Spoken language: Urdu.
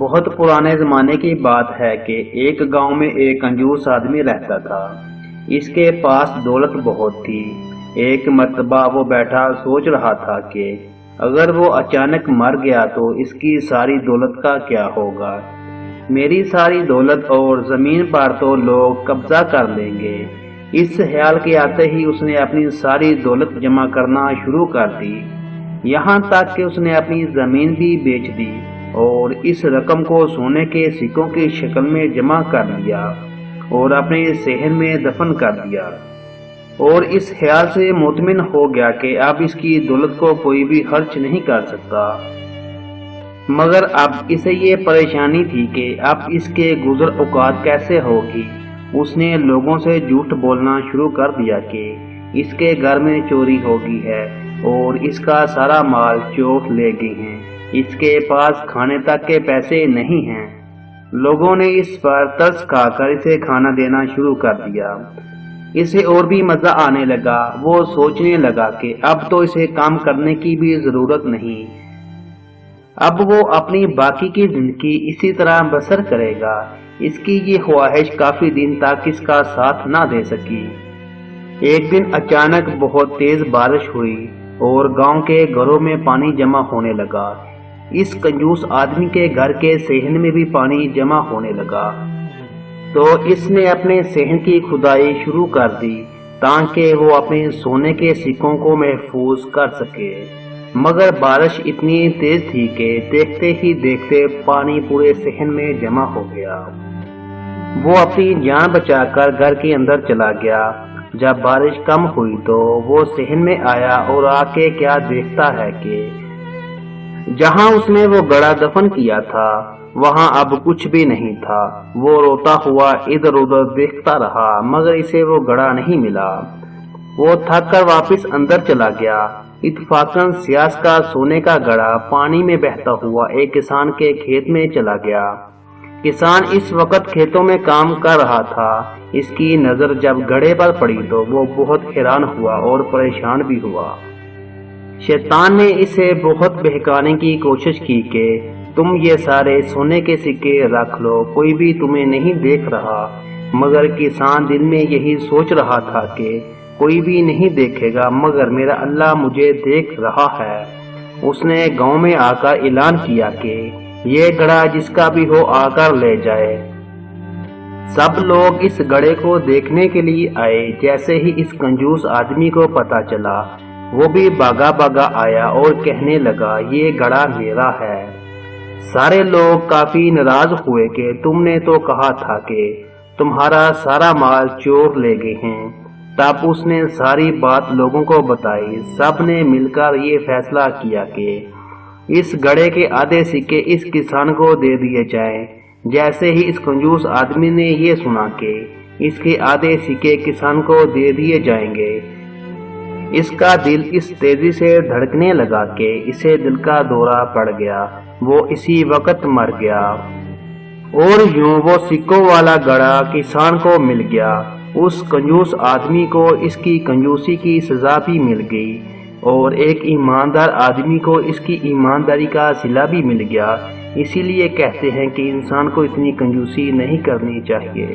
بہت پرانے زمانے کی بات ہے کہ ایک گاؤں میں ایک کنجوس آدمی رہتا تھا۔ اس کے پاس دولت بہت تھی۔ ایک مرتبہ وہ بیٹھا سوچ رہا تھا کہ اگر وہ اچانک مر گیا تو اس کی ساری دولت کا کیا ہوگا۔ میری ساری دولت اور زمین پر تو لوگ قبضہ کر لیں گے۔ اس خیال کے آتے ہی اس نے اپنی ساری دولت جمع کرنا شروع کر دی، یہاں تک کہ اس نے اپنی زمین بھی بیچ دی اور اس رقم کو سونے کے سکوں کی شکل میں جمع کر لیا اور اپنے صحن میں دفن کر دیا، اور اس خیال سے مطمئن ہو گیا کہ اب اس کی دولت کو کوئی بھی خرچ نہیں کر سکتا۔ مگر اب اسے یہ پریشانی تھی کہ اب اس کے گزر اوقات کیسے ہوگی۔ اس نے لوگوں سے جھوٹ بولنا شروع کر دیا کہ اس کے گھر میں چوری ہو گئی ہے اور اس کا سارا مال چور لے گئے ہیں، اس کے پاس کھانے تک کے پیسے نہیں ہیں۔ لوگوں نے اس پر ترس کھا کر اسے کھانا دینا شروع کر دیا۔ اسے اور بھی مزہ آنے لگا۔ وہ سوچنے لگا کہ اب تو اسے کام کرنے کی بھی ضرورت نہیں، اب وہ اپنی باقی کی زندگی اسی طرح بسر کرے گا۔ اس کی یہ خواہش کافی دن تک اس کا ساتھ نہ دے سکی۔ ایک دن اچانک بہت تیز بارش ہوئی اور گاؤں کے گھروں میں پانی جمع ہونے لگا۔ اس کنجوس آدمی کے گھر کے صحن میں بھی پانی جمع ہونے لگا، تو اس نے اپنے صحن کی کھدائی شروع کر دی تاکہ وہ اپنے سونے کے سکوں کو محفوظ کر سکے۔ مگر بارش اتنی تیز تھی کہ دیکھتے ہی دیکھتے پانی پورے صحن میں جمع ہو گیا۔ وہ اپنی جان بچا کر گھر کے اندر چلا گیا۔ جب بارش کم ہوئی تو وہ صحن میں آیا اور آ کے کیا دیکھتا ہے کہ جہاں اس نے وہ گڑھا دفن کیا تھا وہاں اب کچھ بھی نہیں تھا۔ وہ روتا ہوا ادھر ادھر دیکھتا رہا مگر اسے وہ گڑھا نہیں ملا۔ وہ تھک کر واپس اندر چلا گیا۔ اتفاقاً سیاس کا سونے کا گڑھا پانی میں بہتا ہوا ایک کسان کے کھیت میں چلا گیا۔ کسان اس وقت کھیتوں میں کام کر رہا تھا۔ اس کی نظر جب گڑھے پر پڑی تو وہ بہت حیران ہوا اور پریشان بھی ہوا۔ شیطان نے اسے بہت بہکانے کی کوشش کی کہ تم یہ سارے سونے کے سکے رکھ لو، کوئی بھی تمہیں نہیں دیکھ رہا۔ مگر کسان دل میں یہی سوچ رہا تھا کہ کوئی بھی نہیں دیکھے گا مگر میرا اللہ مجھے دیکھ رہا ہے۔ اس نے گاؤں میں آ کر اعلان کیا کہ یہ گڑھا جس کا بھی ہو آ کر لے جائے۔ سب لوگ اس گڑھے کو دیکھنے کے لیے آئے۔ جیسے ہی اس کنجوس آدمی کو پتا چلا وہ بھی بھاگا بھاگا آیا اور کہنے لگا یہ گڑھا میرا ہے۔ سارے لوگ کافی ناراض ہوئے کہ تم نے تو کہا تھا کہ تمہارا سارا مال چور لے گئے ہیں۔ تب اس نے ساری بات لوگوں کو بتائی۔ سب نے مل کر یہ فیصلہ کیا کہ اس گڑھے کے آدھے سکے اس کسان کو دے دیے جائیں۔ جیسے ہی اس کنجوس آدمی نے یہ سنا کہ اس کے آدھے سکے کسان کو دے دیے جائیں گے، اس کا دل اس تیزی سے دھڑکنے لگا کہ اسے دل کا دورہ پڑ گیا۔ وہ اسی وقت مر گیا اور یوں وہ سکوں والا گڑھا کسان کو مل گیا۔ اس کنجوس آدمی کو اس کی کنجوسی کی سزا بھی مل گئی اور ایک ایماندار آدمی کو اس کی ایمانداری کا صلہ بھی مل گیا۔ اسی لیے کہتے ہیں کہ انسان کو اتنی کنجوسی نہیں کرنی چاہیے۔